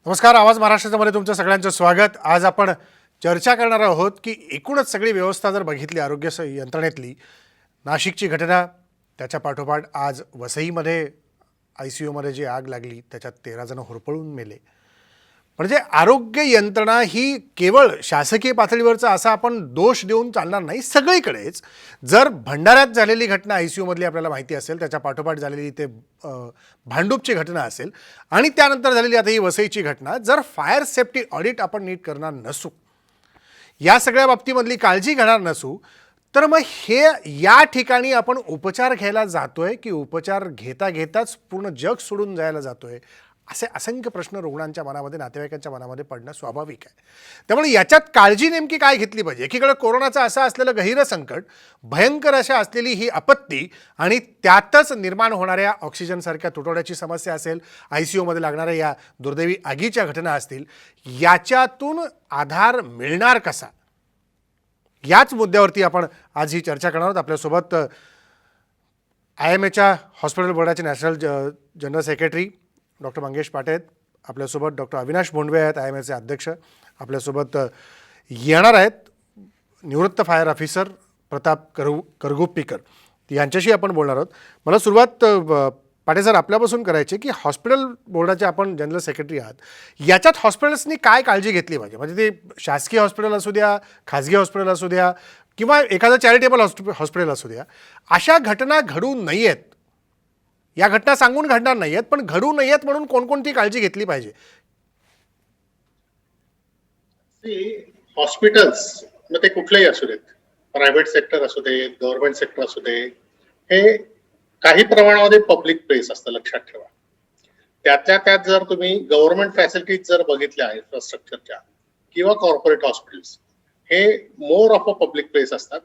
नमस्कार. आवाज महाराष्ट्रामध्ये तुमचं सगळ्यांचं स्वागत. आज आपण चर्चा करणार आहोत की एकूणच सगळी व्यवस्था जर बघितली आरोग्य यंत्रणेतली, नाशिकची घटना, त्याच्या पाठोपाठ आज वसईमध्ये ICUमध्ये जी आग लागली त्याच्यात 13 जण होरपळून मेले. म्हणजे आरोग्य यंत्रणा ही केवळ शासकीय पातळीवरचा असा आपण दोष देऊन चालणार नाही. सगळीकडेच जर भंडाऱ्यात झालेली घटना ICUमधली आपल्याला माहिती असेल, त्याच्या पाठोपाठ झालेली ते भांडूपची घटना असेल आणि त्यानंतर झालेली आता ही वसईची घटना, जर फायर सेफ्टी ऑडिट आपण नीट करणार नसू, या सगळ्या बाबतीमधली काळजी घेणार नसू, तर मग हे या ठिकाणी आपण उपचार घ्यायला जातोय की उपचार घेता घेताच पूर्ण जग सोडून जायला जातोय, असे असंख्य प्रश्न रुग्णांच्या मनामध्ये, नातेवाईकांच्या मनामध्ये पडणं स्वाभाविक आहे. त्यामुळे याच्यात काळजी नेमकी काय घेतली पाहिजे? एकीकडे कोरोनाचं असं असलेलं गहिरं संकट, भयंकर अशा असलेली ही आपत्ती आणि त्यातच निर्माण होणाऱ्या ऑक्सिजनसारख्या तुटवड्याची समस्या असेल, ICUमध्ये लागणाऱ्या या दुर्दैवी आगीच्या घटना असतील, याच्यातून आधार मिळणार कसा, याच मुद्द्यावरती आपण आज ही चर्चा करणार आहोत. आपल्यासोबत IMAच्या हॉस्पिटल बोर्डाचे national general secretary doctor Mangesh पाटे आहेत. आपल्यासोबत डॉक्टर अविनाश भोंडवे आहेत, IMAचे अध्यक्ष. आपल्यासोबत येणार आहेत निवृत्त फायर ऑफिसर प्रताप करगुप्पीकर, यांच्याशी आपण बोलणार आहोत. मला सुरुवात पाटे सर आपल्यापासून करायची की हॉस्पिटल बोर्डाचे आपण जनरल सेक्रेटरी आहात, याच्यात हॉस्पिटल्सनी काय काळजी घेतली पाहिजे? म्हणजे ते शासकीय हॉस्पिटल असू द्या, खाजगी हॉस्पिटल असू द्या किंवा एखादं चॅरिटेबल हॉस्पिटल असू द्या, अशा घटना घडू नयेत, या घटना सांगून घडणार नाहीयेत, पण घडू नयेत म्हणून कोणकोणती काळजी घेतली पाहिजे? हॉस्पिटल्स मग ते कुठलेही असू देत, प्रायव्हेट सेक्टर असू दे, गव्हर्नमेंट सेक्टर असू दे, हे काही प्रमाणामध्ये पब्लिक प्लेस असतं, लक्षात ठेवा. त्यातल्या त्यात जर तुम्ही गव्हर्नमेंट फॅसिलिटीज जर बघितल्या इन्फ्रास्ट्रक्चरच्या किंवा कॉर्पोरेट हॉस्पिटल्स, हे more of a public place असतात.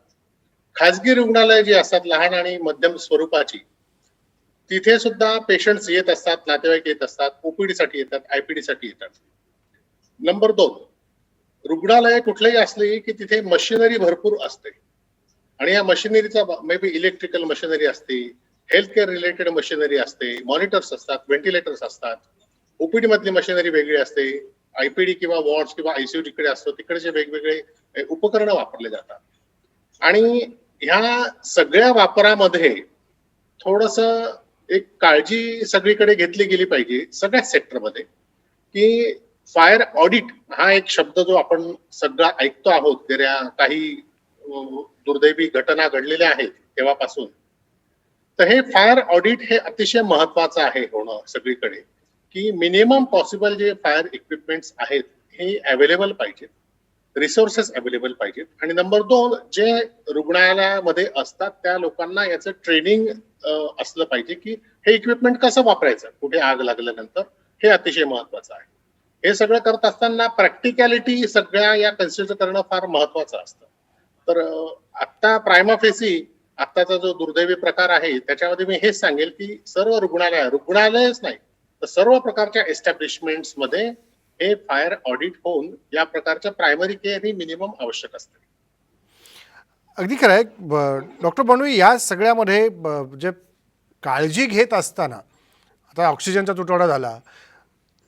खाजगी रुग्णालय जी असतात लहान आणि मध्यम स्वरूपाची, तिथे सुद्धा पेशंट्स येत असतात, नातेवाईक येत असतात, OPD साठी येतात, IPD साठी येतात. नंबर 2, रुग्णालय कुठलेही असले की तिथे मशिनरी भरपूर असते आणि या मशिनरीचा मे बी इलेक्ट्रिकल मशिनरी असते, हेल्थ केअर रिलेटेड मशिनरी असते, मॉनिटर्स असतात, व्हेंटिलेटर्स असतात, OPD मधली मशिनरी वेगळी असते, IPD किंवा वॉर्ड्स किंवा ICU जिकडे असतो तिकडचे वेगवेगळे उपकरणं वापरले जातात. आणि ह्या सगळ्या वापरामध्ये थोडस एक काळजी सगळीकडे घेतली गेली पाहिजे सगळ्या सेक्टरमध्ये, की फायर ऑडिट हा एक शब्द जो आपण सगळा ऐकतो आहोत गेल्या काही दुर्दैवी घटना घडलेल्या आहेत तेव्हापासून, तर हे फायर ऑडिट हे अतिशय महत्वाचं आहे होणं सगळीकडे, की मिनिमम पॉसिबल जे फायर इक्विपमेंट्स आहेत हे अवेलेबल पाहिजेत, रिसोर्सेस अवेलेबल पाहिजेत. आणि नंबर 2, जे रुग्णालयामध्ये असतात त्या लोकांना याचं ट्रेनिंग असलं पाहिजे की हे इक्विपमेंट कसं वापरायचं कुठे आग लागल्यानंतर, हे अतिशय महत्वाचं आहे. हे सगळं करत असताना प्रॅक्टिकॅलिटी सगळ्या या कन्सिडर करणं फार महत्वाचं असतं. तर आता प्रायमा फेसी आत्ताचा जो दुर्दैवी प्रकार आहे त्याच्यामध्ये मी हेच सांगेल की सर्व रुग्णालयच नाही तर सर्व प्रकारच्या एस्टॅब्लिशमेंट्स मध्ये हे फायर ऑडिट होऊन या प्रकारच्या प्रायमरी केअर ही मिनिमम आवश्यक असते. अगदी खरं आहे डॉक्टर भोंडवे. या सगळ्यामध्ये जे काळजी घेत असताना आता ऑक्सिजनचा तुटवडा झाला,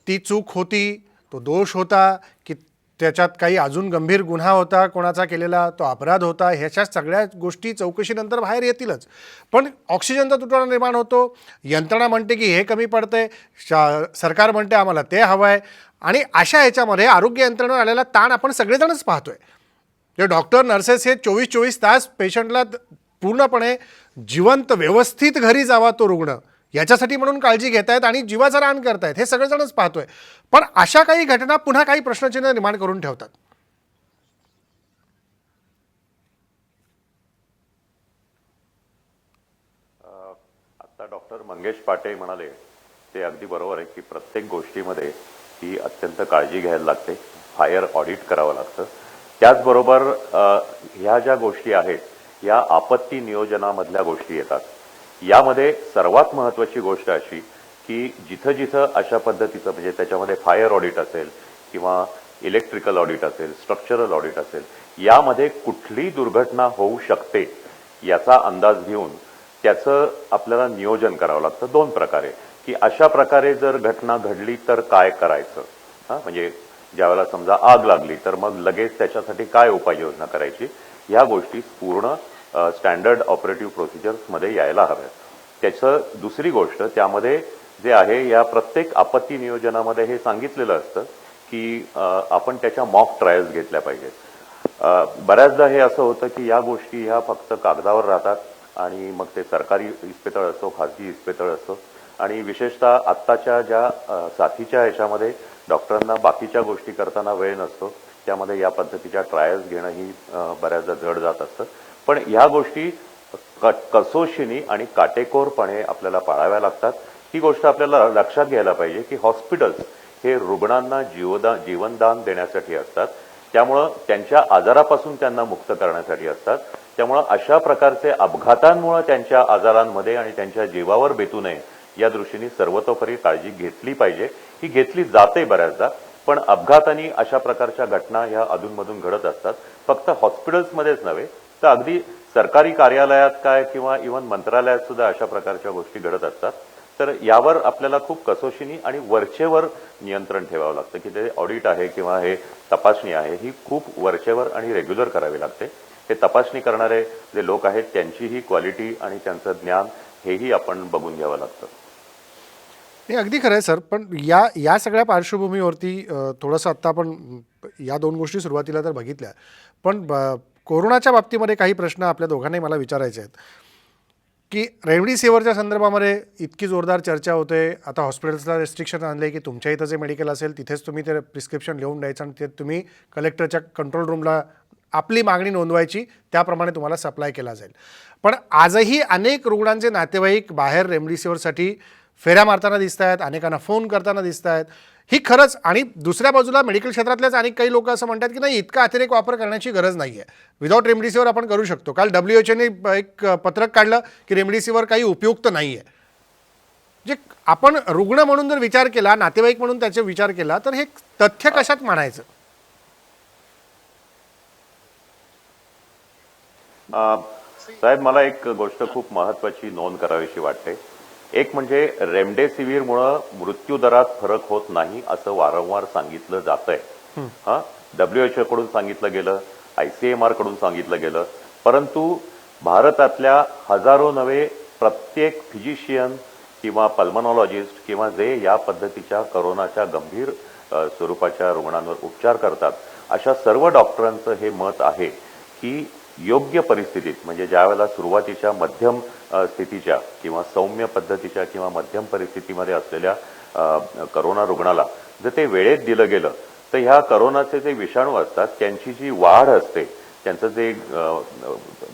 ती चूक होती, तो दोष होता की त्याच्यात काही अजून गंभीर गुन्हा होता, कोणाचा केलेला तो अपराध होता, ह्याच्या सगळ्या गोष्टी चौकशीनंतर बाहेर येतीलच. पण ऑक्सिजनचा तुटवडा निर्माण होतो, यंत्रणा म्हणते की हे कमी पडतंय, सरकार म्हणते आम्हाला ते हवं आहे, आणि अशा ह्याच्यामध्ये आरोग्य यंत्रणेवर आलेला ताण आपण सगळेजणच पाहतोय. जे डॉक्टर नर्सेस हे 24-24 तास पेशंटला पूर्णपणे जिवंत व्यवस्थित घरी जावा तो रुग्ण, याच्यासाठी म्हणून काळजी घेत आहेत आणि जीवाचं रान करतायत, हे सगळेजणच पाहतोय. पण अशा काही घटना पुन्हा काही प्रश्नचिन्ह निर्माण करून ठेवतात. आता डॉक्टर मंगेश पाटे म्हणाले ते अगदी बरोबर आहे की प्रत्येक गोष्टीमध्ये ही अत्यंत काळजी घ्यायला लागते, फायर ऑडिट करावं लागतं. त्याचबरोबर ह्या ज्या गोष्टी आहेत या आपत्ती नियोजनामधल्या गोष्टी येतात. यामध्ये सर्वात महत्त्वाची गोष्ट अशी की जिथं जिथं अशा पद्धतीचं म्हणजे त्याच्यामध्ये फायर ऑडिट असेल किंवा इलेक्ट्रिकल ऑडिट असेल, स्ट्रक्चरल ऑडिट असेल, यामध्ये कुठली दुर्घटना होऊ शकते याचा अंदाज घेऊन त्याचं आपल्याला नियोजन करावं लागतं 2 प्रकारे, की अशा प्रकारे जर घटना घडली तर काय करायचं. म्हणजे ज्यावेळेला समजा आग लागली तर मग लगेच त्याच्यासाठी काय उपाययोजना करायची, ह्या गोष्टी पूर्ण स्टँडर्ड ऑपरेटिव्ह प्रोसिजर्समध्ये यायला हव्यात. त्याचं दुसरी गोष्ट त्यामध्ये जे आहे, या प्रत्येक आपत्ती नियोजनामध्ये हे सांगितलेलं असतं की आपण त्याच्या मॉक ट्रायल्स घेतल्या पाहिजेत. बऱ्याचदा हे असं होतं की या गोष्टी ह्या फक्त कागदावर राहतात आणि मग ते सरकारी इस्पितळ असो, खाजगी इस्पितळ असो, आणि विशेषतः आत्ताच्या ज्या साथीच्या ह्याच्यामध्ये डॉक्टरांना बाकीच्या गोष्टी करताना वेळ नसतो, त्यामध्ये या पद्धतीच्या ट्रायल्स घेणं ही बऱ्याचदा जड जात असतं. पण ह्या गोष्टी कसोशीने आणि काटेकोरपणे आपल्याला पाळाव्या लागतात. ही गोष्ट आपल्याला लक्षात घ्यायला पाहिजे की हॉस्पिटल्स हे रुग्णांना जीवनदान देण्यासाठी असतात, त्यामुळं त्यांच्या आजारापासून त्यांना मुक्त करण्यासाठी असतात. त्यामुळं अशा प्रकारचे अपघातांमुळे त्यांच्या आजारांमध्ये आणि त्यांच्या जीवावर बेतू नये या दृष्टीने सर्वतोपरी काळजी घेतली पाहिजे. ही घेतली जाते बऱ्याचदा, पण अपघातांनी अशा प्रकारच्या घटना ह्या अधूनमधून घडत असतात. फक्त हॉस्पिटल्समध्येच नव्हे तर अगदी सरकारी कार्यालयात काय किंवा इव्हन मंत्रालयात सुद्धा अशा प्रकारच्या गोष्टी घडत असतात. तर यावर आपल्याला खूप कसोशीने आणि वरचेवर नियंत्रण ठेवावं लागतं की ते ऑडिट आहे किंवा हे तपासणी आहे ही खूप वरचेवर आणि रेग्युलर करावी लागते. हे तपासणी करणारे जे लोक आहेत त्यांचीही क्वालिटी आणि त्यांचं ज्ञान हेही आपण बघून घ्यावं लागतं. हे अगदी खरं आहे सर. पण या सगळ्या पार्श्वभूमीवरती थोडंसं आत्ता आपण या दोन गोष्टी सुरुवातीला तर बघितल्या, पण कोरोनाच्या बाबतीमध्ये काही प्रश्न आपल्या दोघांनाही मला विचारायचे आहेत की रेमडेसिवीरच्या संदर्भामध्ये इतकी जोरदार चर्चा होते. आता हॉस्पिटल्सला रेस्ट्रिक्शन आणले की तुमच्या इथं जे मेडिकल असेल तिथेच तुम्ही ते प्रिस्क्रिप्शन लिहून द्यायचं आणि ते तुम्ही कलेक्टरच्या कंट्रोल रूमला आपली मागणी नोंदवायची, त्याप्रमाणे तुम्हाला सप्लाय केला जाईल. पण आजही अनेक रुग्णांचे नातेवाईक बाहेर रेमडेसिवीरसाठी फेऱ्या मारताना दिसत आहेत, अनेकांना फोन करताना दिसत आहेत. ही खरंच, आणि दुसऱ्या बाजूला मेडिकल क्षेत्रातल्याच अनेक काही लोक असं म्हणतात की नाही, इतका अतिरेक वापर करण्याची गरज नाही आहे, विदाऊट रेमडेसिवीर आपण करू शकतो. काल WHOने एक पत्रक काढलं की रेमडेसिवीर काही उपयुक्त नाही आहे. जे आपण रुग्ण म्हणून जर विचार केला, नातेवाईक म्हणून त्याचा विचार केला, तर हे तथ्य कशात मानायचं? साहेब, मला एक गोष्ट खूप महत्वाची नोंद करावीशी वाटते. एक म्हणजे रेमडेसिवीरमुळं मृत्यूदरात फरक होत नाही असं वारंवार सांगितलं जातंय. WHO कडून सांगितलं गेलं, ICMR कडून सांगितलं गेलं, परंतु भारतातल्या हजारो नव्हे प्रत्येक फिजिशियन किंवा पल्मनॉलॉजिस्ट किंवा जे या पद्धतीच्या कोरोनाच्या गंभीर स्वरूपाच्या रुग्णांवर उपचार करतात, अशा सर्व डॉक्टरांचं हे मत आहे की योग्य परिस्थितीत, म्हणजे ज्यावेळेला सुरुवातीच्या मध्यम स्थितीच्या किंवा सौम्य पद्धतीच्या किंवा मध्यम परिस्थितीमध्ये असलेल्या करोना रुग्णाला जर ते वेळेत दिलं गेलं तर ह्या करोनाचे जे विषाणू असतात त्यांची जी वाढ असते, त्यांचं जे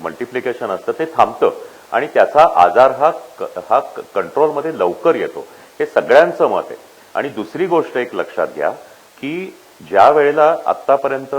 मल्टिप्लिकेशन असतं ते थांबतं आणि त्याचा आजार हा कंट्रोलमध्ये लवकर येतो. हे सगळ्यांचं मत आहे. आणि दुसरी गोष्ट एक लक्षात घ्या की ज्या वेळेला आतापर्यंत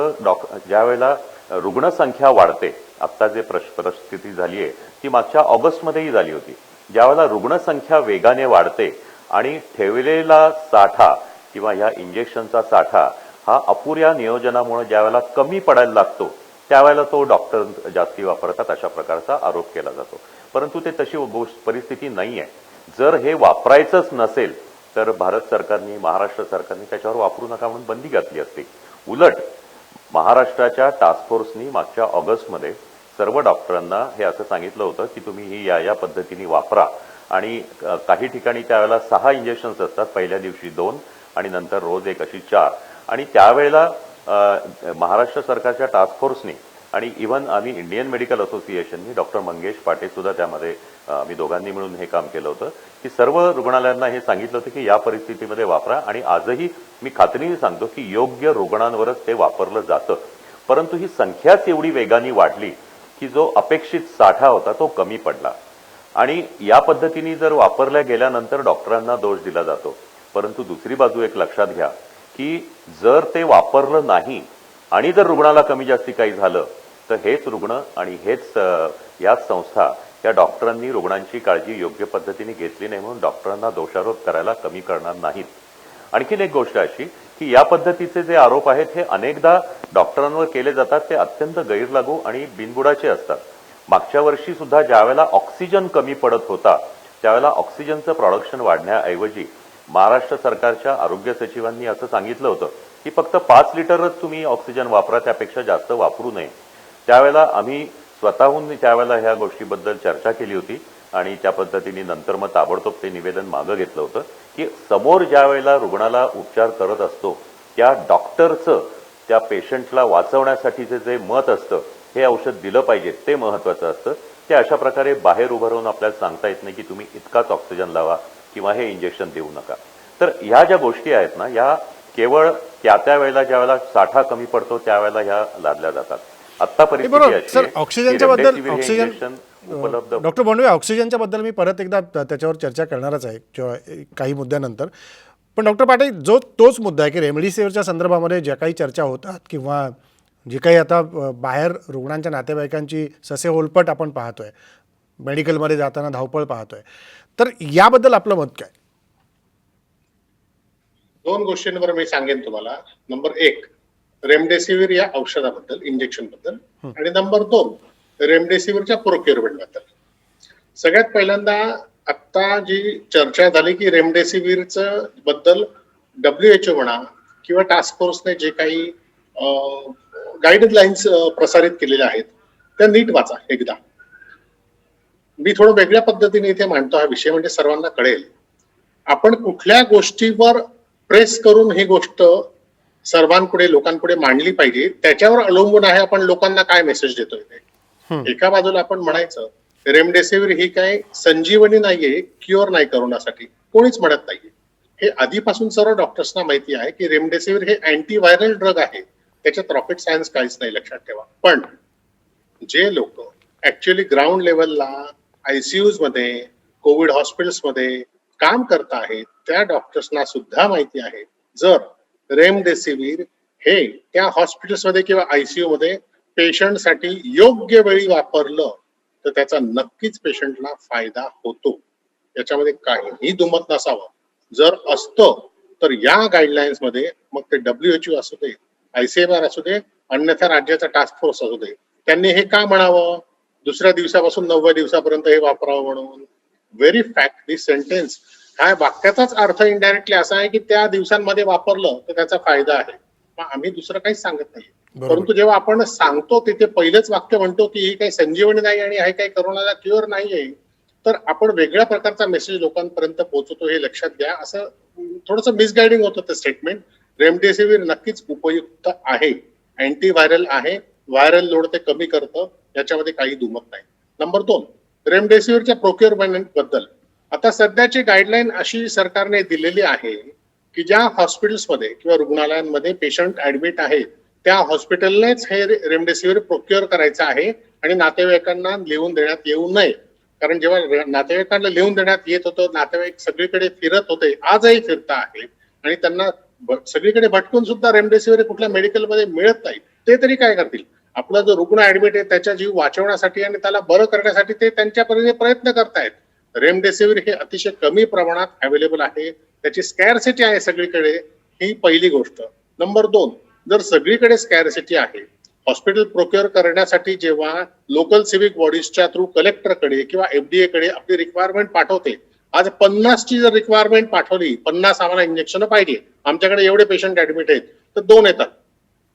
ज्या वेळेला रुग्णसंख्या वाढते, आता जे परिस्थिती झाली आहे ती मागच्या ऑगस्टमध्येही झाली होती. ज्यावेळेला रुग्णसंख्या वेगाने वाढते आणि ठेवलेला साठा किंवा ह्या इंजेक्शनचा साठा हा अपुऱ्या नियोजनामुळे ज्यावेळेला कमी पडायला लागतो, त्यावेळेला तो डॉक्टर जास्ती वापरतात अशा प्रकारचा आरोप केला जातो. परंतु ते तशी परिस्थिती नाही आहे. जर हे वापरायचंच नसेल तर भारत सरकारने, महाराष्ट्र सरकारने त्याच्यावर वापरू नका म्हणून बंदी घातली असते. उलट महाराष्ट्राच्या टास्क फोर्सनी मागच्या ऑगस्टमध्ये सर्व डॉक्टरांना हे असं सांगितलं होतं की तुम्ही ही या पद्धतीने वापरा. आणि काही ठिकाणी त्यावेळेला 6 इंजेक्शन्स असतात, पहिल्या दिवशी 2 आणि नंतर रोज एक, अशी 4. आणि त्यावेळेला महाराष्ट्र सरकारच्या टास्क फोर्सनी आणि इव्हन आम्ही इंडियन मेडिकल असोसिएशननी, डॉक्टर मंगेश पाटे सुद्धा त्यामध्ये, आम्ही दोघांनी मिळून हे काम केलं होतं की सर्व रुग्णालयांना हे सांगितलं होतं की या परिस्थितीमध्ये वापरा. आणि आजही मी खात्रीने सांगतो की योग्य रुग्णांवरच ते वापरलं जातं. परंतु ही संख्याच एवढी वेगाने वाढली की जो अपेक्षित साठा होता तो कमी पडला. आणि या पद्धतीने जर वापरल्या गेल्यानंतर डॉक्टरांना दोष दिला जातो. परंतु दुसरी बाजू एक लक्षात घ्या की जर ते वापरलं नाही आणि जर रुग्णाला कमी जास्ती काही झालं तर हेच रुग्ण आणि हेच याच संस्था, या डॉक्टरांनी रुग्णांची काळजी योग्य पद्धतीने घेतली नाही म्हणून डॉक्टरांना दोषारोप करायला कमी करणार नाहीत. आणखीन एक गोष्ट अशी की या पद्धतीचे जे आरोप आहेत हे अनेकदा डॉक्टरांवर केले जातात, ते अत्यंत गैरलागू आणि बिनबुडाचे असतात. मागच्या वर्षी सुद्धा ज्यावेळेला ऑक्सिजन कमी पडत होता त्यावेळेला ऑक्सिजनचं प्रोडक्शन वाढण्याऐवजी महाराष्ट्र सरकारच्या आरोग्य सचिवांनी असं सांगितलं होतं की फक्त 5 लिटरच तुम्ही ऑक्सिजन वापरा, त्यापेक्षा जास्त वापरू नये. त्यावेळेला आम्ही स्वतःहून त्यावेळेला ह्या गोष्टीबद्दल चर्चा केली होती आणि त्या पद्धतीने नंतर मग ताबडतोब ते निवेदन मागं घेतलं होतं की समोर ज्या वेळेला रुग्णाला उपचार करत असतो त्या डॉक्टरचं त्या पेशंटला वाचवण्यासाठीचे जे मत असतं, हे औषध दिलं पाहिजे, ते महत्वाचं असतं. ते अशा प्रकारे बाहेर उभं राहून आपल्याला सांगता येत नाही की तुम्ही इतकाच ऑक्सिजन लावा किंवा हे इंजेक्शन देऊ नका. तर ह्या ज्या गोष्टी आहेत ना, या केवळ त्या वेळेला ज्या वेळेला साठा कमी पडतो त्यावेळेला ह्या लादल्या जातात. आता परिस्थिती बरोबर. अशी सर, आहे की ऑक्सिजनच्या बद्दल रेमडेसिवीर हे इंजेक्शन उपलब्ध डॉक्टर बोंडवे, ऑक्सिजनच्या बद्दल मी परत एकदा त्याच्यावर चर्चा करणारच आहे किंवा काही मुद्द्यानंतर. पण डॉक्टर पाटील, तोच मुद्दा आहे की रेमडेसिवीरच्या संदर्भामध्ये ज्या काही चर्चा होतात किंवा जे काही आता बाहेर रुग्णांच्या नातेवाईकांची ससे होलपट आपण पाहतोय, मेडिकलमध्ये जाताना धावपळ पाहतोय, तर याबद्दल आपलं मत काय? 2 गोष्टींवर मी सांगेन तुम्हाला. नंबर 1, रेमडेसिवीर या औषधाबद्दल, इंजेक्शन बद्दल, आणि नंबर 2, रेमडेसिवीरच्या प्रोक्युअरमेंट बद्दल. सगळ्यात पहिल्यांदा आता जी चर्चा झाली की रेमडेसिवीरचं बद्दल WHO म्हणा किंवा टास्क फोर्सने जे काही गाईडलाईन्स प्रसारित केलेल्या आहेत त्या नीट वाचा एकदा. मी थोडं वेगळ्या पद्धतीने इथे मांडतो हा विषय, म्हणजे सर्वांना कळेल. आपण कुठल्या गोष्टीवर प्रेस करून ही गोष्ट सर्वांपुढे, लोकांपुढे मांडली पाहिजे, त्याच्यावर अवलंबून आहे आपण लोकांना काय मेसेज देतोय ते. एका बाजूला आपण म्हणायचं रेमडेसिवीर ही काय संजीवनी नाहीये, क्युअर नाही करोनासाठी, कोणीच म्हणत नाहीये. हे आधीपासून सर्व डॉक्टर्सना माहिती आहे की रेमडेसिवीर हे अँटीव्हायरल ड्रग आहे, त्याच्यात रॉकेट सायन्स काहीच नाही, लक्षात ठेवा. पण जे लोक ऍक्च्युअली ग्राउंड लेवलला आयसीयूज मध्ये, कोविड हॉस्पिटल्समध्ये काम करत आहेत, त्या डॉक्टर्सना सुद्धा माहिती आहे जर रेमडेसिवीर हे त्या हॉस्पिटल्समध्ये किंवा आयसीयू मध्ये पेशंटसाठी योग्य वेळी वापरलं तर त्याचा नक्कीच पेशंटला फायदा होतो, याच्यामध्ये काहीही दुमत नसावं. जर असतं तर या गाईडलाईन्स मध्ये, मग ते WHO असू दे, ICMR असू दे, अन्यथा राज्याचा टास्क फोर्स असू दे, त्यांनी हे का म्हणावं, दुसऱ्या दिवसापासून 9व्या दिवसापर्यंत हे वापरावं म्हणून. व्हेरी फॅक्ट, दिस सेंटेन्स, हा वाक्याचाच अर्थ इनडायरेक्टली असा आहे की त्या दिवसांमध्ये वापरलं तर त्याचा फायदा आहे. मग आम्ही दुसरं काहीच सांगत नाही. परंतु जेव्हा आपण सांगतो तिथे पहिलेच वाक्य म्हणतो की ही काही संजीवनी नाही आणि हे काही करोनाला क्युअर नाहीये, तर आपण वेगळ्या प्रकारचा मेसेज लोकांपर्यंत पोहोचवतो, हे लक्षात घ्या. असं थोडंसं मिसगायडिंग होतं ते स्टेटमेंट. रेमडेसिवीर नक्कीच उपयुक्त आहे, अँटीव्हायरल आहे, व्हायरल लोड ते कमी करतं, याच्यामध्ये काही दुमत नाही. नंबर 2, रेमडेसिवीरच्या प्रोक्युअरमेंट बद्दल आता सध्याची गाईडलाईन अशी सरकारने दिलेली आहे की ज्या हॉस्पिटल्समध्ये किंवा रुग्णालयांमध्ये पेशंट ऍडमिट आहेत त्या हॉस्पिटलनेच हे रेमडेसिवीर प्रोक्युअर करायचं आहे आणि नातेवाईकांना लिहून देण्यात येऊ नये. कारण जेव्हा नातेवाईकांना लिहून देण्यात येत होतं, नातेवाईक सगळीकडे फिरत होते, आजही फिरता आहेत, आणि त्यांना सगळीकडे भटकून सुद्धा रेमडेसिवीर कुठल्या मेडिकलमध्ये मिळत नाही. ते तरी काय करतील? आपला जो रुग्ण ऍडमिट आहे त्याचा जीव वाचवण्यासाठी आणि त्याला बरं करण्यासाठी ते त्यांच्या परीने प्रयत्न करतायत. रेमडेसिवीर हे अतिशय कमी प्रमाणात अवेलेबल आहे, त्याची स्कॅरसिटी आहे सगळीकडे, ही पहिली गोष्ट. नंबर 2, जर सगळीकडे स्कॅरसिटी आहे, हॉस्पिटल प्रोक्युअर करण्यासाठी जेव्हा लोकल सिव्हिक बॉडीजच्या थ्रू कलेक्टरकडे किंवा FDA कडे आपली रिक्वायरमेंट पाठवते, आज 50ची जर रिक्वायरमेंट पाठवली, 50 आम्हाला इंजेक्शन पाहिजे, आमच्याकडे एवढे पेशंट ऍडमिट आहेत, तर 2 येतात,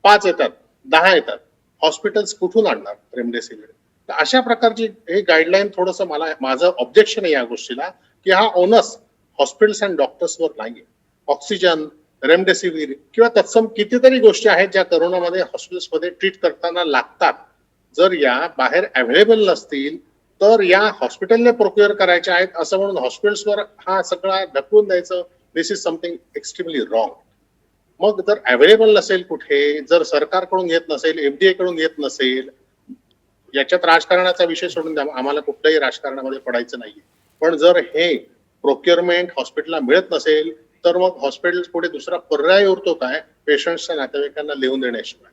5 येतात, 10 येतात, हॉस्पिटल्स कुठून आणणार रेमडेसिवीर? तर अशा प्रकारची हे गाईडलाईन, थोडंसं माझं ऑब्जेक्शन आहे या गोष्टीला की हा ओनस हॉस्पिटल्स अँड डॉक्टर्सवर नाहीये. ऑक्सिजन, रेमडेसिवीर किंवा तत्सम कितीतरी गोष्टी आहेत ज्या करोनामध्ये हॉस्पिटल्समध्ये ट्रीट करताना लागतात, जर या बाहेर अवेलेबल नसतील तर या हॉस्पिटलने प्रोक्युअर करायच्या आहेत असं म्हणून हॉस्पिटल्सवर हा सगळा ढकलून द्यायचं, दिस इज समथिंग एक्स्ट्रीमली रॉंग. मग जर अवेलेबल नसेल कुठे, जर सरकारकडून येत नसेल, FDA कडून येत नसेल, याच्यात राजकारणाचा विषय सोडून द्या, आम्हाला कुठल्याही राजकारणामध्ये पडायचं नाहीये. पण जर हे प्रोक्युअरमेंट हॉस्पिटलला मिळत नसेल तर मग हॉस्पिटल पुढे दुसरा पर्याय उरतो काय, पेशंट्सच्या नातेवाईकांना लिहून देण्याशिवाय.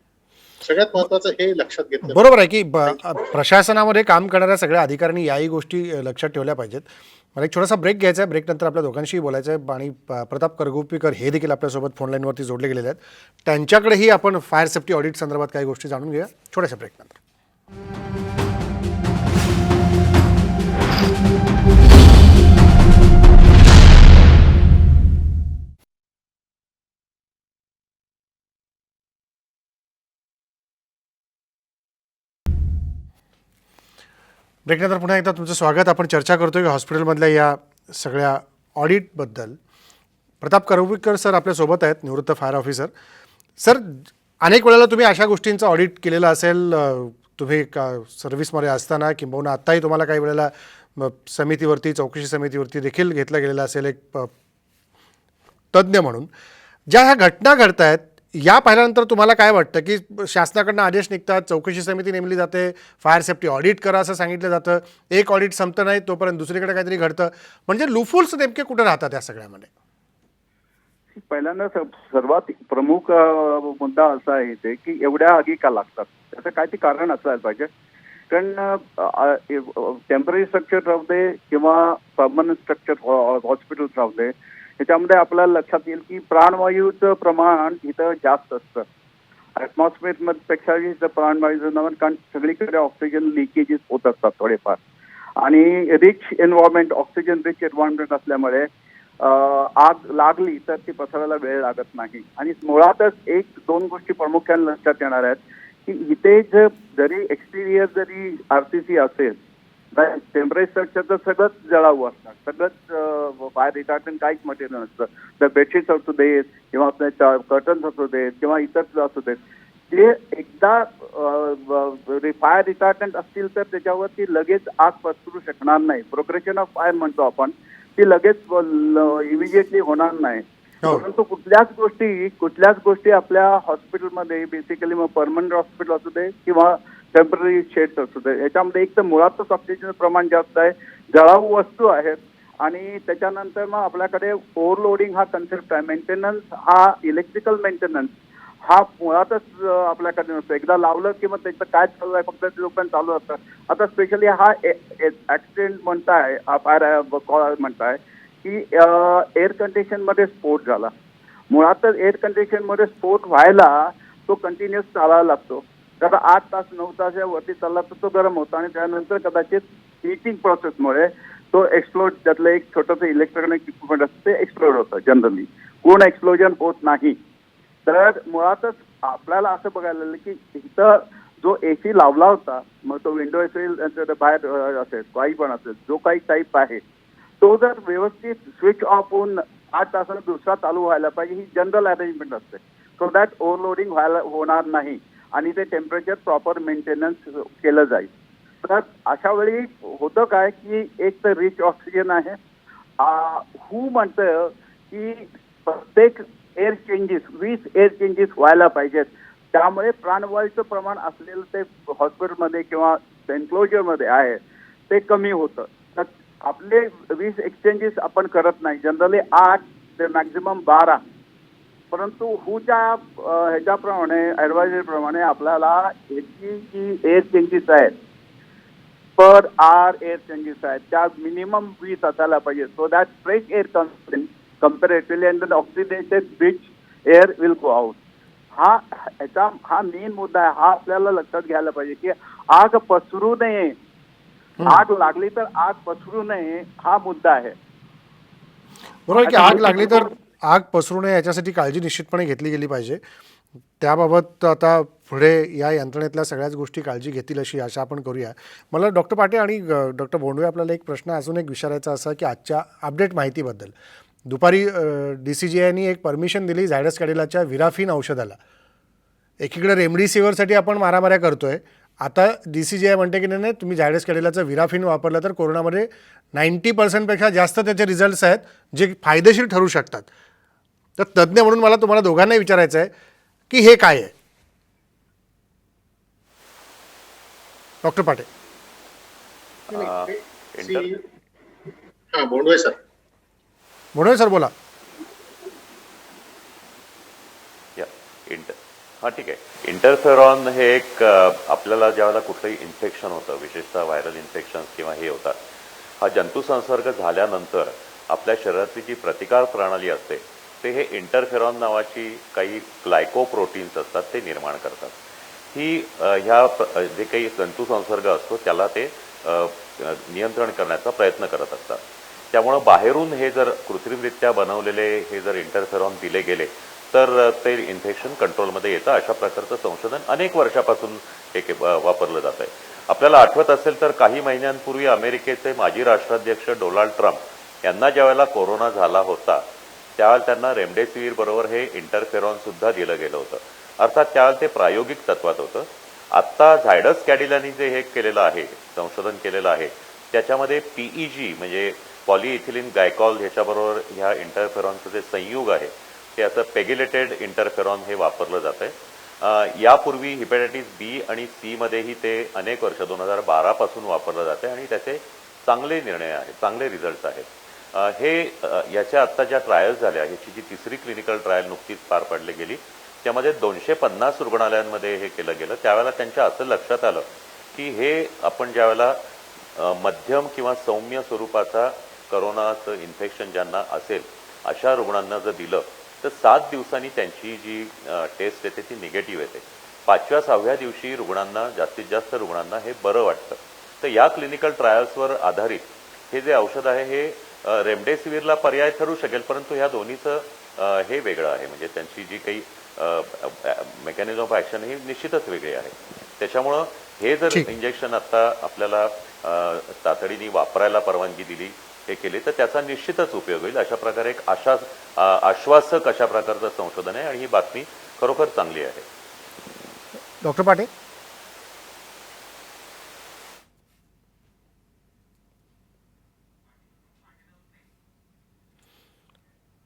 सगळ्यात महत्वाचं हे लक्षात घेतलं. बरोबर आहे की प्रशासनामध्ये काम करणाऱ्या सगळ्या अधिकाऱ्यांनी याही गोष्टी लक्षात ठेवल्या पाहिजेत. मला एक छोटासा ब्रेक घ्यायचा आहे, ब्रेक नंतर आपल्या दोघांशीही बोलायचं आहे. आणि प्रताप करगुपीकर हे देखील आपल्यासोबत फोनलाईनवरती जोडले गेलेले आहेत, त्यांच्याकडेही आपण फायर सेफ्टी ऑडिट संदर्भात काही गोष्टी जाणून घेऊया छोट्याशा ब्रेक नंतर. ब्रेकनंतर पुन्हा एकदा तुमचं स्वागत. आपण चर्चा करतोय की हॉस्पिटलमधल्या या सगळ्या ऑडिटबद्दल. प्रताप करवीकर सर आपल्यासोबत आहेत, निवृत्त फायर ऑफिसर. सर, अनेक वेळेला तुम्ही अशा गोष्टींचं ऑडिट केलेलं असेल, तुम्ही का सर्व्हिसमध्ये असताना किंबहुना आत्ताही तुम्हाला काही वेळेला समितीवरती, चौकशी समितीवरती देखील घेतलं गेलेलं असेल एक तज्ज्ञ म्हणून. ज्या ह्या घटना घडत आहेत या पाहिल्यानंतर तुम्हाला काय वाटतं की शासनाकडनं आदेश निघतात, चौकशी समिती नेमली जाते, फायर सेफ्टी ऑडिट करा असं सांगितलं जातं, एक ऑडिट संपतं नाही तोपर्यंत दुसरीकडे काहीतरी घडतं, म्हणजे लूफहोल्स नेमके कुठे राहतात या सगळ्यामध्ये? पहिल्यांदा सर्वात प्रमुख मुद्दा असा आहे इथे की एवढ्या आगी का लागतात, त्याचं काय ते कारण असायला पाहिजे. कारण टेम्पररी स्ट्रक्चर राहू दे किंवा परमनंट स्ट्रक्चर हॉस्पिटल राहू दे, त्याच्यामध्ये आपल्याला लक्षात येईल की प्राणवायूचं प्रमाण इथं जास्त असतं ऍटमॉस्फिअर पेक्षा इथं प्राणवायूचं नाव, कारण सगळीकडे ऑक्सिजन लिकेजेस होत असतात थोडेफार, आणि rich environment, oxygen rich environment असल्यामुळे आग लागली तर ती पसरायला वेळ लागत नाही. आणि मुळातच एक दोन गोष्टी प्रामुख्याने लक्षात येणार आहेत की इथे जरी एक्सटिरियर जरी RCC असेल, टेम्परेचर स्ट्रक्चरचं सगळंच जळावं असणार, सगळंच फायर रिटार्टंट काहीच मटेरियल नसतं. तर बेडशीट्स असू देत किंवा आपले कर्टन्स असू देत किंवा इतर असू देत, ते एकदा फायर रिटार्टंट असतील तर त्याच्यावरती लगेच आग पसरू शकणार नाही. प्रोग्रेशन ऑफ फायर म्हणतो आपण, ती लगेच इमिजिएटली होणार नाही. परंतु कुठल्याच गोष्टी आपल्या हॉस्पिटलमध्ये बेसिकली मग परमनंट हॉस्पिटल असू दे किंवा टेम्पररी शेड्स असू दे, याच्यामध्ये एक तर मुळातच ऑक्सिजन प्रमाण जास्त आहे, जळाऊ वस्तू आहेत, आणि त्याच्यानंतर मग आपल्याकडे ओव्हरलोडिंग हा कन्सेप्ट आहे. मेंटेनन्स हा इलेक्ट्रिकल मेंटेनन्स हा मुळातच आपल्याकडे नसतो. एकदा लावलं की मग त्याचं काय चालू आहे फक्त ते लोकांना चालू असतं. आता स्पेशली हा ऍक्सिडेंट म्हणताय, हा फायर कॉल म्हणताय की एअर कंडिशनमध्ये स्फोट झाला. मुळातच एअर कंडिशनमध्ये स्फोट व्हायला तो कंटिन्युअस चालायला लागतो. कारण 8 तास 9 तास या वरती चालला तर तो गरम होतो, आणि त्यानंतर कदाचित हिटिंग प्रोसेसमुळे तो एक्सप्लोड, त्यातलं एक छोटंसं इलेक्ट्रॉनिक इक्विपमेंट असतं ते एक्सप्लोड होतं. जनरली पूर्ण एक्सप्लोजन होत नाही. तर मुळातच आपल्याला असं बघायला लागलं की इथं जो AC लावला होता, मग तो विंडो असेल, बाहेर असेल, काही पण असेल, जो काही टाईप आहे तो जर व्यवस्थित स्विच ऑफ होऊन 8 तासानं दुसरा चालू व्हायला पाहिजे, ही जनरल अरेंजमेंट असते. सो दॅट ओव्हरलोडिंग व्हायला होणार नाही आणि ते टेम्परेचर प्रॉपर मेंटेनन्स केलं जाईल. तर अशा वेळी होतं काय की एक तर रिच ऑक्सिजन आहे, हू म्हणतं की प्रत्येक एअर चेंजेस 20 एअर चेंजेस व्हायला पाहिजेत. त्यामुळे प्राणवायूचं प्रमाण असलेलं ते हॉस्पिटलमध्ये किंवा एन्क्लोजरमध्ये आहे ते कमी होतं. तर आपले 20 एक्सचेंजेस आपण करत नाही, जनरली 8 ते मॅक्झिमम 12. परंतु हूच्या ह्याच्याप्रमाणे ॲडवायझरीप्रमाणे आपल्याला ह्याची जी एअर चेंजेस आहेत पर आवर एअर चेंजेस आहेत त्या मिनिमम 20 असायला पाहिजे. So that fresh air comes in comparatively and oxidated rich air will go out. हा मेन मुद्दा आहे. हा आपल्याला लक्षात घ्यायला पाहिजे की आग पसरू नये, आग लागली तर आग पसरू नये, हा मुद्दा आहे. बरोबर की आग लागली तर आग पसरू नये याच्यासाठी काळजी निश्चितपणे घेतली गेली पाहिजे. त्याबाबत आता पुढे या यंत्रणेतल्या सगळ्याच गोष्टी काळजी घेतील अशी आशा आपण करूया. मला डॉक्टर पाटे आणि डॉक्टर भोंडवे आपल्याला एक प्रश्न अजून एक विचारायचा असा की आजच्या अपडेट माहितीबद्दल. दुपारी DCGIनी एक परमिशन दिली झायडस कॅडिलाच्या विराफिन औषधाला. एकीकडे रेमडेसिवीरसाठी आपण मारामाऱ्या करतोय, आता DCGI म्हणते की नाही तुम्ही झायडस कॅडिलाचं विराफिन वापरलं तर कोरोनामध्ये 90% जास्त त्याचे रिझल्ट्स आहेत जे फायदेशीर ठरू शकतात. तर तज्ज्ञ म्हणून मला तुम्हाला दोघांनाही विचारायचं आहे की हे काय आहे? डॉक्टर पाटे. हा, बोंडवे सर. म्हणून सर बोला. हां, ठीक आहे. इंटरफेरॉन हे एक आपल्याला ज्यावेळेला कुठलंही इन्फेक्शन होतं, विशेषतः व्हायरल इन्फेक्शन किंवा हे होतात, हा जंतुसंसर्ग झाल्यानंतर आपल्या शरीरातली जी प्रतिकार प्रणाली असते ते हे इंटरफेरॉन नावाची काही ग्लायकोप्रोटीन्स असतात ते निर्माण करतात. ही ह्या जे काही जंतुसंसर्ग असतो त्याला ते नियंत्रण करण्याचा प्रयत्न करत असतात. त्यामुळं बाहेरून हे जर कृत्रिमरित्या बनवलेले हे जर इंटरफेरॉन दिले गेले तर ते इन्फेक्शन कंट्रोलमध्ये येतं. अशा प्रकारचं संशोधन अनेक वर्षापासून हे वापरलं जात आहे. आपल्याला आठवत असेल तर काही महिन्यांपूर्वी अमेरिकेचे माजी राष्ट्राध्यक्ष डोनाल्ड ट्रम्प यांना ज्यावेळेला कोरोना झाला होता त्यावेळेला त्यांना रेमडेसिवीर बरोबर हे इंटरफेरॉन सुद्धा दिलं गेलं होतं. अर्थात त्यावेळेला ते प्रायोगिक तत्वात होतं. आत्ता झायडस कॅडिलानी जे हे केलेलं आहे, संशोधन केलेलं आहे, त्याच्यामध्ये पीईजी म्हणजे पॉलिइथिलीन गायकॉल ह्याच्याबरोबर ह्या इंटरफेरॉनचं जे संयुग आहे ते असं पेगिलेटेड इंटरफेरॉन हे वापरलं जात आहे. यापूर्वी हिपॅटायटिस बी आणि सी मध्येही ते अनेक वर्ष 2012 पासून वापरलं जाते आणि त्याचे चांगले निर्णय आहेत, चांगले रिझल्ट आहेत. याच्या आत्ता ज्या ट्रायल्स झाल्या ह्याची जी तिसरी क्लिनिकल ट्रायल नुकतीच पार पाडली गेली त्यामध्ये 250 रुग्णालयांमध्ये हे केलं गेलं. त्यावेळेला त्यांच्या असं लक्षात आलं की हे आपण ज्यावेळेला मध्यम किंवा सौम्य स्वरूपाचा करोनाचं इन्फेक्शन ज्यांना असेल अशा रुग्णांना जर दिलं तर 7 दिवसांनी त्यांची जी टेस्ट येते ती निगेटिव्ह येते. 5व्या-6व्या दिवशी रुग्णांना जास्तीत जास्त रुग्णांना हे बरं वाटतं. तर या क्लिनिकल ट्रायल्सवर आधारित हे जे औषध आहे हे रेमडेसिवीरला पर्याय ठरू शकेल, परंतु ह्या दोन्हीचं हे वेगळं आहे. म्हणजे त्यांची जी काही मेकॅनिझम ऑफ ऍक्शन ही निश्चितच वेगळी आहे. त्याच्यामुळं हे जर इंजेक्शन आता आपल्याला तातडीने वापरायला परवानगी दिली हे केले तर त्याचा निश्चितच उपयोग होईल. अशा प्रकारे एक आश्वासक अशा प्रकारचं संशोधन आहे आणि ही बातमी खरोखर चांगली आहे. डॉक्टर पाटे,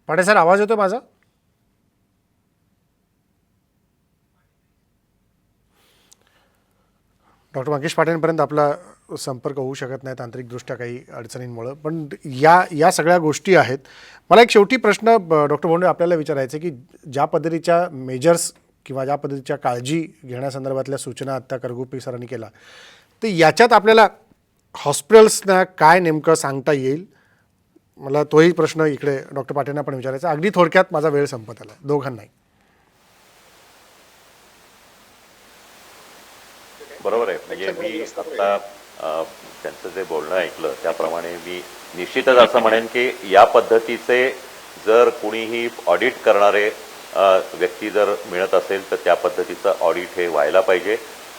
पाटे सर, आवाज येतो माझा? डॉक्टर मंगेश पाटेंपर्यंत आपला संपर्क होऊ शकत नाही तांत्रिकदृष्ट्या काही अडचणींमुळं. पण या सगळ्या गोष्टी आहेत. मला एक शेवटी प्रश्न डॉक्टर बोंडे आपल्याला विचारायचं आहे की ज्या पद्धतीच्या मेजर्स किंवा ज्या पद्धतीच्या काळजी घेण्यासंदर्भातल्या सूचना आत्ता करगुपे सरांनी केला तर याच्यात आपल्याला हॉस्पिटल्सना काय नेमकं सांगता येईल? मला तोही प्रश्न इकडे डॉक्टर पाटेंना पण विचारायचा. अगदी थोडक्यात, माझा वेळ संपत आला दोघांनाही. बरोबर आहे. म्हणजे मी आता त्यांचं जे बोलणं ऐकलं त्याप्रमाणे मी निश्चितच असं म्हणेन की या पद्धतीचे जर कुणीही ऑडिट करणारे व्यक्ती जर मिळत असेल तर त्या पद्धतीचं ऑडिट हे व्हायला पाहिजे.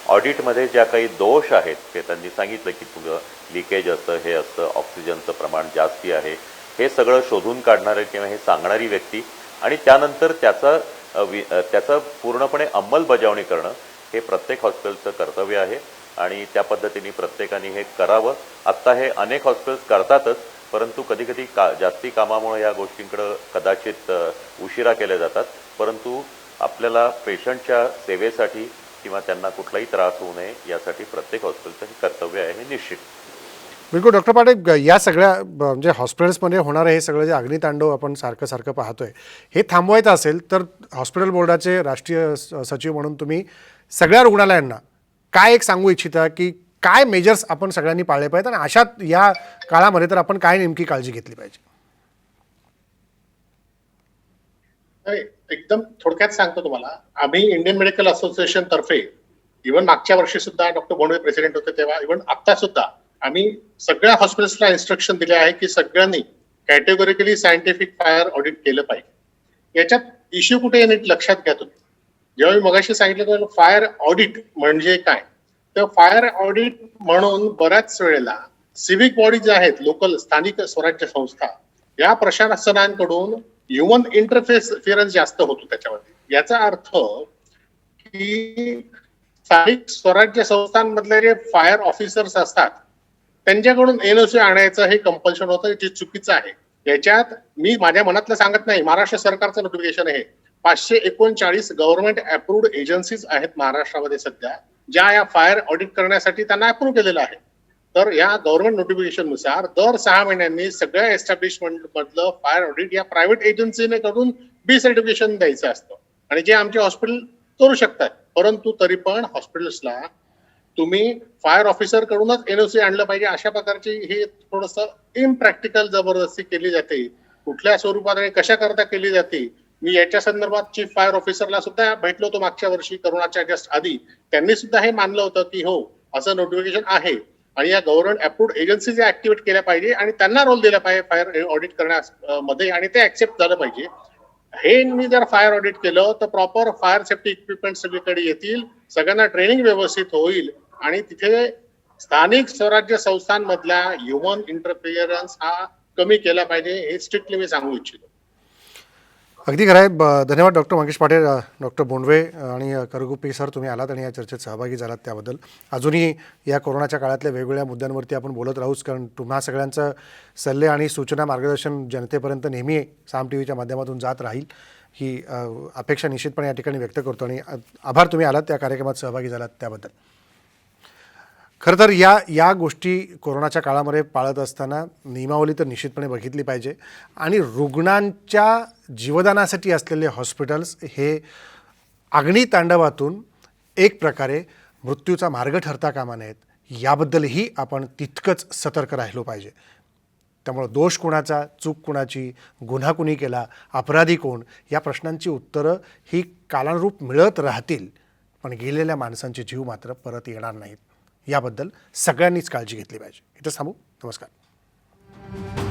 ऑडिटमध्ये ज्या काही दोष आहेत ते त्यांनी सांगितलं की तुझं लिकेज असतं, हे असतं, ऑक्सिजनचं प्रमाण जास्ती आहे, हे सगळं शोधून काढणारे किंवा हे सांगणारी व्यक्ती आणि त्यानंतर त्याचं पूर्णपणे अंमलबजावणी करणं हे प्रत्येक हॉस्पिटलचं कर्तव्य आहे आणि त्या पद्धतीने प्रत्येकाने हे करावं. आत्ता हे अनेक हॉस्पिटल्स करतातच, परंतु कधीकधी जास्ती कामामुळे या गोष्टींकडे कदाचित उशिरा केल्या जातात. परंतु आपल्याला पेशंटच्या सेवेसाठी किंवा त्यांना कुठलाही त्रास होऊ नये यासाठी प्रत्येक हॉस्पिटलचं हे कर्तव्य आहे, हे निश्चित. बिलकुल डॉक्टर पाटे, या सगळ्या म्हणजे हॉस्पिटल्समध्ये होणारं हे सगळं जे अग्नितांडव आपण सारखं पाहतोय हे थांबवायचं असेल तर हॉस्पिटल बोर्डाचे राष्ट्रीय सचिव म्हणून तुम्ही सगळ्या रुग्णालयांना काय एक सांगू इच्छिता की काय मेजर्स आपण सगळ्यांनी पाळले पाहिजेत आणि अशात या काळामध्ये तर आपण काय नेमकी काळजी घेतली पाहिजे? एकदम थोडक्यात सांगतो तुम्हाला. आम्ही इंडियन मेडिकल असोसिएशन तर्फे इव्हन मागच्या वर्षी सुद्धा डॉक्टर बोंडवे प्रेसिडेंट होते तेव्हा इव्हन आता सुद्धा आम्ही सगळ्या हॉस्पिटल्सला इन्स्ट्रक्शन दिले आहे की सगळ्यांनी कॅटेगोरिकली सायंटिफिक फायर ऑडिट केलं पाहिजे. याच्यात इश्यू कुठे नीट लक्षात घ्या तुम्ही. जेव्हा मी मगाशी सांगितलं फायर ऑडिट म्हणजे काय, तर फायर ऑडिट म्हणून बऱ्याच वेळेला सिव्हिक बॉडीज आहेत, लोकल स्थानिक स्वराज्य संस्था, या प्रशासनांकडून ह्युमन इंटरफेरन्स जास्त होतो त्याच्यामध्ये. याचा अर्थ की स्थानिक स्वराज्य संस्थांमधले जे फायर ऑफिसर्स असतात त्यांच्याकडून एनओसी आणायचं हे कंपल्शन होतं, जे चुकीचं आहे. याच्यात मी माझ्या मनातलं सांगत नाही, महाराष्ट्र सरकारचं नोटिफिकेशन आहे. 539 गव्हर्नमेंट अप्रूव्ड एजन्सीज आहेत महाराष्ट्रामध्ये सध्या, ज्या या फायर ऑडिट करण्यासाठी त्यांना अप्रूव्ह केलेलं आहे. तर या गव्हर्नमेंट नोटिफिकेशन नुसार दर 6 महिन्यांनी सगळ्या एस्टॅब्लिशमेंट मधलं फायर ऑडिट या प्रायव्हेट एजन्सीने कडून बी सर्टिफिकेशन द्यायचं असतं आणि जे आमचे हॉस्पिटल करू शकतात. परंतु तरी पण हॉस्पिटल्सला तुम्ही फायर ऑफिसर कडूनच एनओसी आणलं पाहिजे अशा प्रकारची हे थोडंसं इम्प्रॅक्टिकल जबरदस्ती केली जाते. कुठल्या स्वरूपात आणि कशा करता केली जाते, मी याच्या संदर्भात चीफ फायर ऑफिसरला सुद्धा भेटलो होतो मागच्या वर्षी करोनाच्या जस्ट आधी. त्यांनी सुद्धा हे मानलं होतं की हो असं नोटिफिकेशन आहे आणि या गव्हर्नमेंट अप्रूव्ड एजन्सी ऍक्टिव्हेट केल्या पाहिजे आणि त्यांना रोल दिला पाहिजे फायर ऑडिट करण्यामध्ये आणि ते ऍक्सेप्ट झालं पाहिजे. हे मी जर फायर ऑडिट केलं तर प्रॉपर फायर सेफ्टी इक्विपमेंट सगळीकडे येतील, सगळ्यांना ट्रेनिंग व्यवस्थित होईल आणि तिथे स्थानिक स्वराज्य संस्थांमधला ह्युमन इंटरफिअरन्स हा कमी केला पाहिजे, हे स्ट्रिक्टली मी सांगू इच्छितो. अगदी खरं आहे. धन्यवाद डॉक्टर मंगेश पाटील, डॉक्टर बोंडवे आणि करगुप्पी सर, तुम्ही आलात आणि या चर्चेत सहभागी झालात त्याबद्दल. अजूनही या कोरोनाच्या काळातल्या वेगवेगळ्या मुद्द्यांवरती आपण बोलत राहूच, कारण तुम्हा सगळ्यांचं सल्ले आणि सूचना मार्गदर्शन जनतेपर्यंत नेहमी साम टी व्हीच्या माध्यमातून जात राहील ही अपेक्षा निश्चितपणे या ठिकाणी व्यक्त करतो आणि आभार तुम्ही आलात त्या कार्यक्रमात सहभागी झालात त्याबद्दल. खरं तर या गोष्टी कोरोनाच्या काळामध्ये पाळत असताना नियमावली तर निश्चितपणे बघितली पाहिजे आणि रुग्णांच्या जीवदानासाठी असलेले हॉस्पिटल्स हे अग्नितांडवातून एक प्रकारे मृत्यूचा मार्ग ठरता कामा नयेत याबद्दलही आपण तितकंच सतर्क राहिलो पाहिजे. त्यामुळं दोष कुणाचा, चूक कुणाची, गुन्हा कुणी केला, अपराधी कोण, या प्रश्नांची उत्तरं ही कालानुरूप मिळत राहतील, पण गेलेल्या माणसांचे जीव मात्र परत येणार नाहीत. याबद्दल सगळ्यांनीच काळजी घेतली पाहिजे. इथं थांबू. नमस्कार.